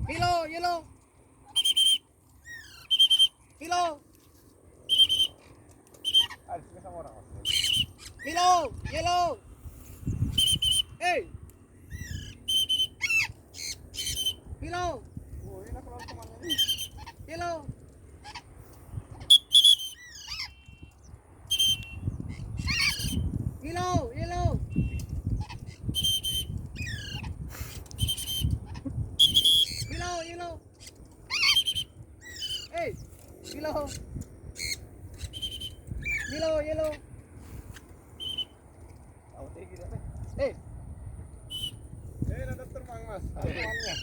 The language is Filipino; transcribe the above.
Yellow, yellow. Yellow. Yellow, yellow. Hey. Yellow. Yellow. Yellow, yellow. Yellow, yellow. Hey, yellow. Yellow, yellow. Hey. Eh, na Dr. Mangmas. Ano naman niya?